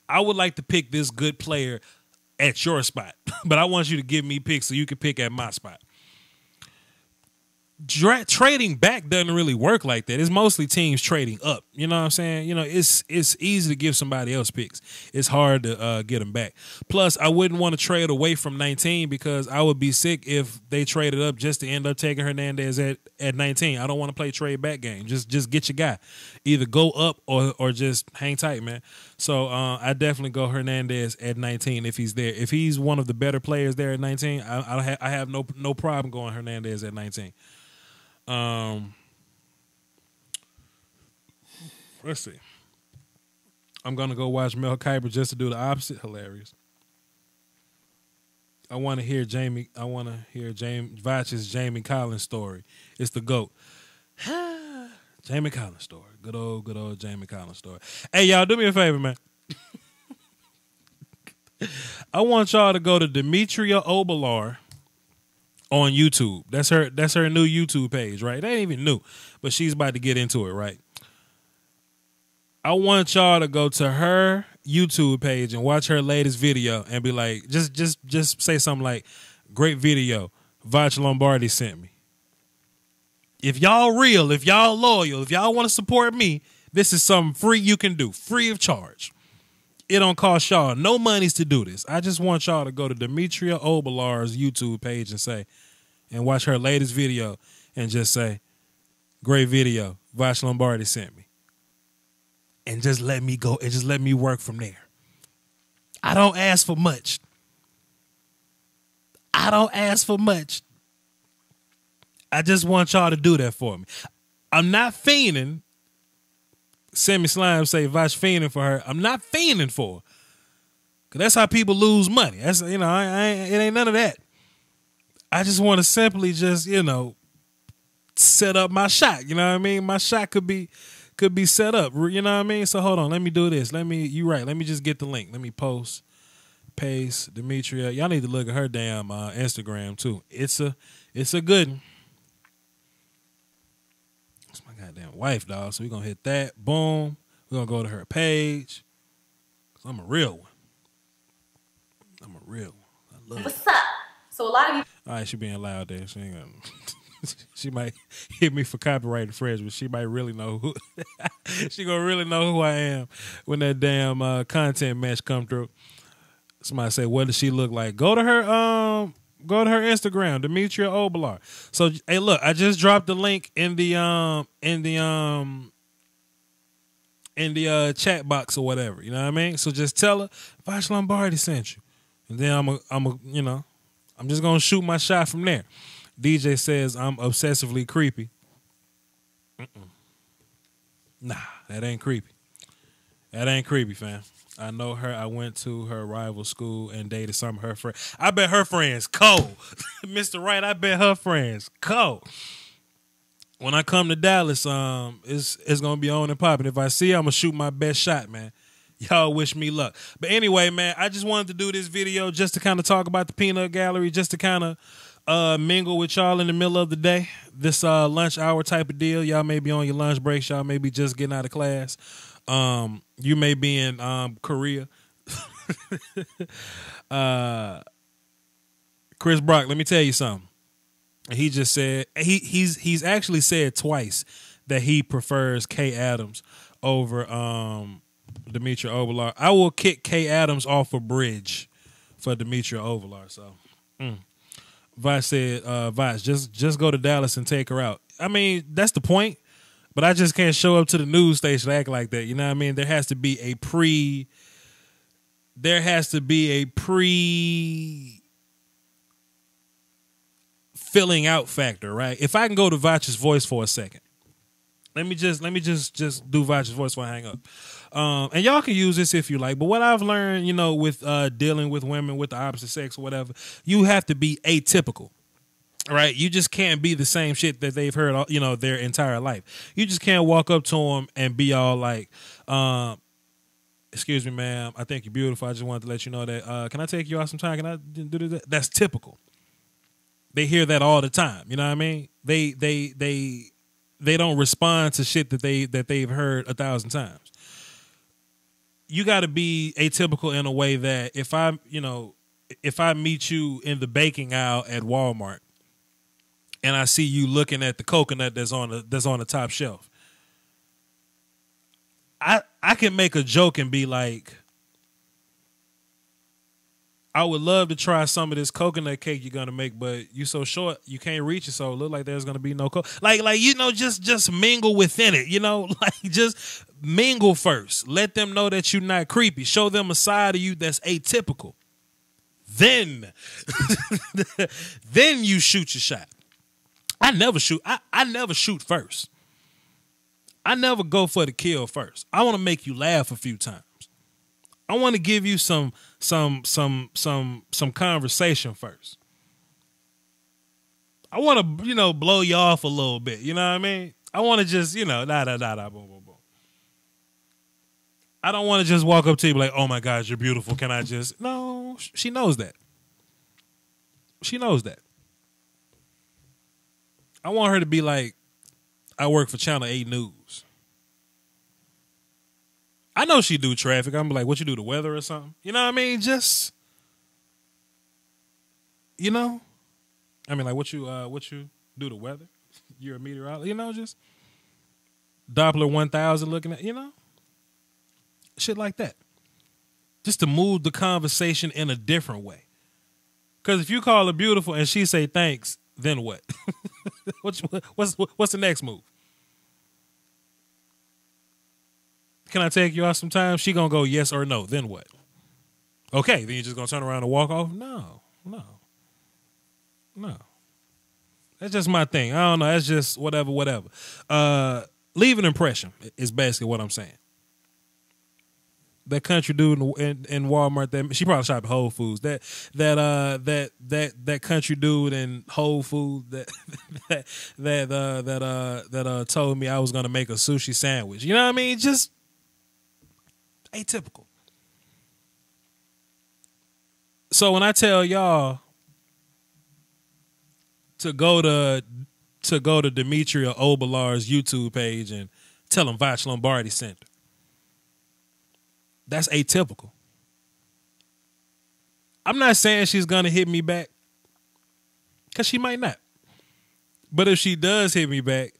I would like to pick this good player at your spot, but I want you to give me picks so you can pick at my spot. Trading back doesn't really work like that. It's mostly teams trading up. You know what I'm saying? You know, it's easy to give somebody else picks. It's hard to get them back. Plus, I wouldn't want to trade away from 19 because I would be sick if they traded up just to end up taking Hernandez at 19. I don't want to play trade back game. Just get your guy. Either go up or just hang tight, man. So I definitely go Hernandez at 19 if he's there. If he's one of the better players there at 19, I have no problem going Hernandez at 19. Let's see. I'm gonna go watch Mel Kiper just to do the opposite. Hilarious. I want to hear James Vach's Jamie Collins story. It's the GOAT. Jamie Collins story. Good old Jamie Collins story. Hey, y'all, do me a favor, man. I want y'all to go to Demetria Obalar on YouTube. That's her new YouTube page, right? That ain't even new, but she's about to get into it, right? I want y'all to go to her YouTube page and watch her latest video and be like, just say something like, great video, Vach Lombardi sent me. If y'all real, if y'all loyal, if y'all want to support me, this is something free you can do, free of charge. It don't cost y'all no monies to do this. I just want y'all to go to Demetria Obalar's YouTube page and watch her latest video and just say, great video, Vach Lombardi sent me. And just let me go and just let me work from there. I don't ask for much. I just want y'all to do that for me. I'm not fiending. Semi Slime say Vach fiending for her. I'm not fiending for her. Cause that's how people lose money. That's, it ain't none of that. I just want to simply just, set up my shot. You know what I mean? My shot could be set up. You know what I mean? So hold on. Let me do this. Let me just get the link. Let me post, paste, Demetria. Y'all need to look at her damn Instagram too. It's a good one. It's my goddamn wife, dog. So we're going to hit that. Boom. We're going to go to her page. Cause I'm a real one. I love it. What's up? So a lot of you. All right, she being loud there. She ain't gonna. She might hit me for copyright infringement. She might really know who. She gonna really know who I am when that damn content match come through. Somebody say, "What does she look like?" Go to her Instagram, Demetria Obalar. So, hey, look, I just dropped the link in the chat box or whatever. You know what I mean? So just tell her Vach Lombardi sent you, and then I'm just gonna shoot my shot from there. DJ says I'm obsessively creepy. Nah, that ain't creepy. That ain't creepy, fam. I know her. I went to her rival school and dated some of her friends. I bet her friends cold. Mr. Wright, I bet her friends cold. When I come to Dallas, it's gonna be on and popping. If I see her, I'm gonna shoot my best shot, man. Y'all wish me luck. But anyway, man, I just wanted to do this video just to kind of talk about the peanut gallery, just to kind of mingle with y'all in the middle of the day. This lunch hour type of deal. Y'all may be on your lunch breaks. Y'all may be just getting out of class. You may be in Korea. Chris Brock, let me tell you something. He just said he's actually said twice that he prefers Kay Adams over Demetria Obalar. I will kick Kay Adams off a bridge for Demetria Obalar. So Vach said, Vach, just go to Dallas and take her out. I mean, that's the point. But I just can't show up to the news station and act like that. You know what I mean? There has to be a filling out factor, right? If I can go to Vach's voice for a second. Let me just do Vach's voice before I hang up. And y'all can use this if you like. But what I've learned, with dealing with women with the opposite sex or whatever, you have to be atypical. Right, you just can't be the same shit that they've heard, their entire life. You just can't walk up to them and be all like, "Excuse me, ma'am, I think you're beautiful. I just wanted to let you know that. Can I take you out sometime? Can I do that?" That's typical. They hear that all the time. You know what I mean? They don't respond to shit that they've heard 1,000 times. You got to be atypical in a way that if I meet you in the baking aisle at Walmart, and I see you looking at the coconut that's on the top shelf, I can make a joke and be like, I would love to try some of this coconut cake you're gonna make, but you so short you can't reach it, so it look like there's gonna be no just mingle within it, just mingle first. Let them know that you're not creepy. Show them a side of you that's atypical. Then you shoot your shot. I never shoot. I never shoot first. I never go for the kill first. I want to make you laugh a few times. I want to give you some conversation first. I want to, blow you off a little bit. You know what I mean? I want to just, boom, boom, boom. I don't want to just walk up to you and be like, "Oh my God, you're beautiful. Can I just?" No. She knows that. She knows that. I want her to be like, I work for Channel 8 News. I know she do traffic. I'm like, what you do, the weather or something? You know what I mean? Just, you know? I mean, like, what you do, the weather? You're a meteorologist, you know, just Doppler 1000 looking at, you know? Shit like that. Just to move the conversation in a different way. Because if you call her beautiful and she say thanks, then what? What's the next move? Can I take you out sometime? She gonna go yes or no. Then what? Okay, then you just gonna turn around and walk off? No. That's just my thing. I don't know. That's just whatever. Leave an impression is basically what I'm saying. That country dude in Walmart, that she probably shopped at Whole Foods. That country dude in Whole Foods that told me I was gonna make a sushi sandwich. You know what I mean? Just atypical. So when I tell y'all to go to Demetria Obelar's YouTube page and tell him Vach Lombardi sent her, that's atypical. I'm not saying she's going to hit me back, because she might not. But if she does hit me back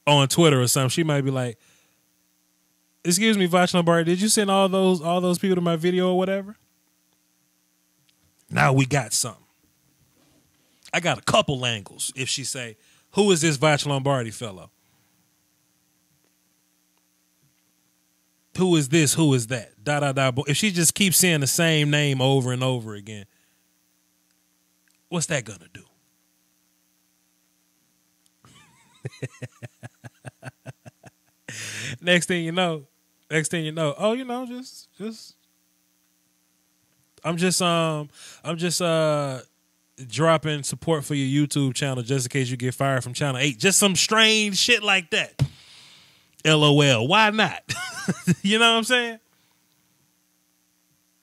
on Twitter or something, she might be like, excuse me, Vach Lombardi, did you send all those people to my video or whatever? Now we got something. I got a couple angles if she say, who is this Vach Lombardi fellow? Who is this? Who is that? If she just keeps saying the same name over and over again, what's that gonna do? Next thing you know, oh, you know, I'm just dropping support for your YouTube channel just in case you get fired from Channel 8. Just some strange shit like that. LOL. Why not? You know what I'm saying?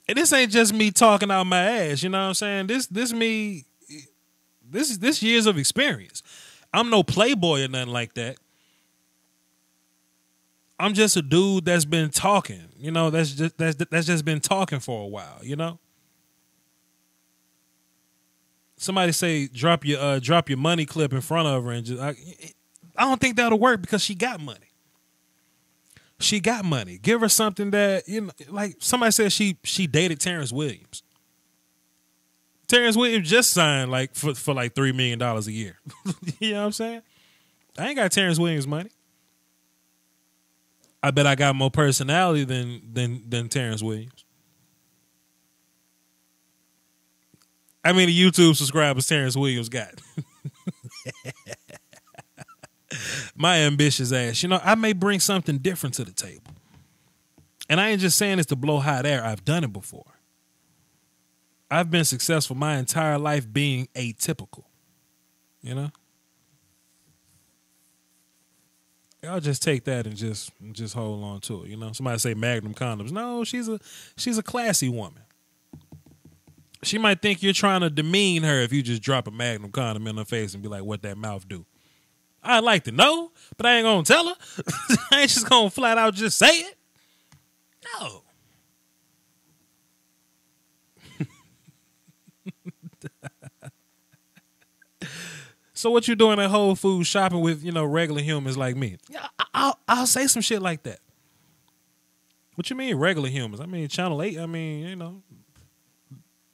And this ain't just me talking out my ass. You know what I'm saying? This years of experience. I'm no playboy or nothing like that. I'm just a dude that's been talking. You know, that's just been talking for a while. You know. Somebody say drop your money clip in front of her and just I don't think that'll work because she got money. She got money. Give her something that, you know, like somebody said she dated Terrence Williams. Terrence Williams just signed like for like $3 million a year. You know what I'm saying? I ain't got Terrence Williams money. I bet I got more personality than Terrence Williams. How many YouTube subscribers Terrence Williams got? My ambitious ass. You know, I may bring something different to the table. And I ain't just saying this to blow hot air. I've done it before. I've been successful my entire life being atypical. You know? Y'all just take that and just hold on to it. You know? Somebody say Magnum condoms. No, she's a classy woman. She might think you're trying to demean her if you just drop a Magnum condom in her face and be like, what that mouth do? I'd like to know, but I ain't going to tell her. I ain't just going to flat out just say it. No. So what you doing at Whole Foods shopping with, you know, regular humans like me? Yeah, I'll say some shit like that. What you mean regular humans? I mean, Channel 8, I mean, you know,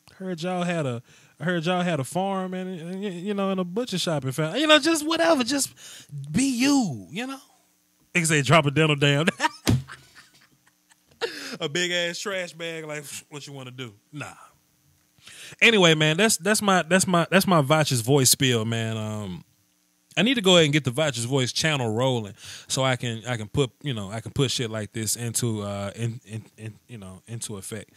I heard y'all had a farm and you know, and a butcher shop and family. You know, just whatever, just be you, you know. They can say drop a dental down. A big ass trash bag, like what you want to do. Nah. Anyway, man, that's my Vach's voice spiel, man. I need to go ahead and get the Vach's voice channel rolling so I can put shit like this into into effect.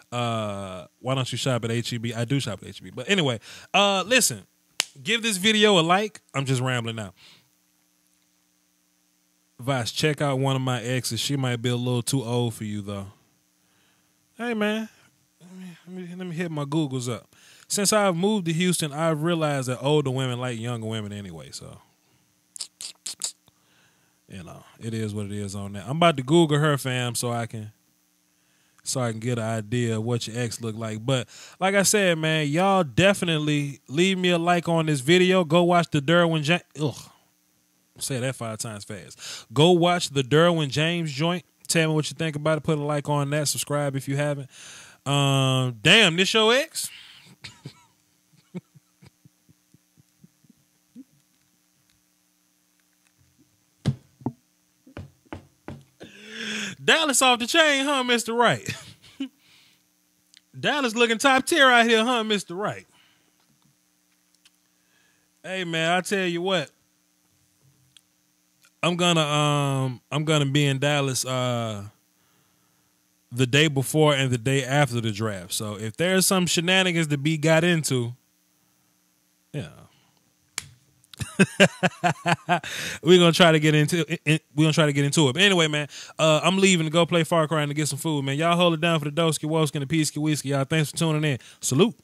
Why don't you shop at HEB? I do shop at HEB. But anyway, listen, give this video a like. I'm just rambling now. Vice, check out one of my exes. She might be a little too old for you, though. Hey, man. let me hit my Googles up. Since I've moved to Houston, I've realized that older women like younger women anyway. So, it is what it is on that. I'm about to Google her, fam, so I can get an idea of what your ex look like. But like I said, man, y'all definitely leave me a like on this video. Go watch the Derwin James. Say that 5 times fast. Go watch the Derwin James joint. Tell me what you think about it. Put a like on that. Subscribe if you haven't. Damn, this your ex? Dallas off the chain, huh, Mr. Wright? Dallas looking top tier out here, huh, Mr. Wright? Hey man, I tell you what. I'm gonna be in Dallas the day before and the day after the draft. So if there's some shenanigans to be got into, we're gonna try to get into it. But anyway, man, I'm leaving to go play Far Cry and to get some food, man. Y'all hold it down for the Doski Woski and the Peasky Whiskey. Y'all, thanks for tuning in. Salute.